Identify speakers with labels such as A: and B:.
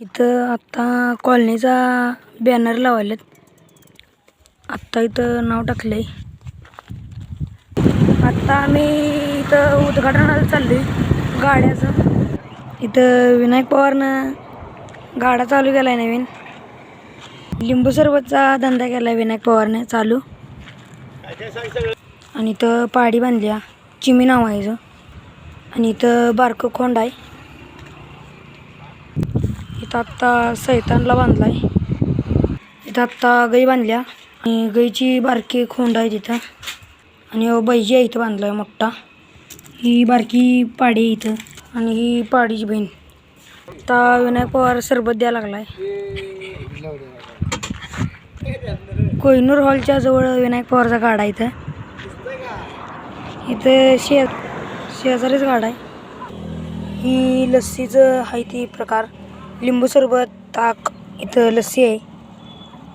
A: इथं आत्ता कॉलनीचा बॅनर लावलेत. आत्ता इथं नाव टाकलंय. आत्ता आम्ही इथं उद्घाटनाला चाललोय गाड्याचं. इथं विनायक पवारनं गाडा चालू केलाय नवीन. लिंबू सरबतचा धंदा केलाय विनायक पवारने चालू. आणि इथं पाडी बांधल्या, चिमी नाव आहे इथं. आणि इथं बारकं खोंड आहे. इथं आत्ता सैतानला बांधलाय. इथं आत्ता गाई बांधल्या आणि गाईची बारकी खोंड आहे तिथं. आणि बैजी आहे इथं बांधलाय मोठा. ही बारकी पाडी आहे इथं आणि ही पाडीची बहीण. आता विनायक पवार सरबत द्यायला लागलाय. कोहिनूर हॉलच्या जवळ विनायक पवारचा गाडा इथं. इथं शेजारीच गाडा आहे. ही लस्सीचं आहे ती प्रकार. लिंबू सरबत, ताक, इथं लस्सी आहे.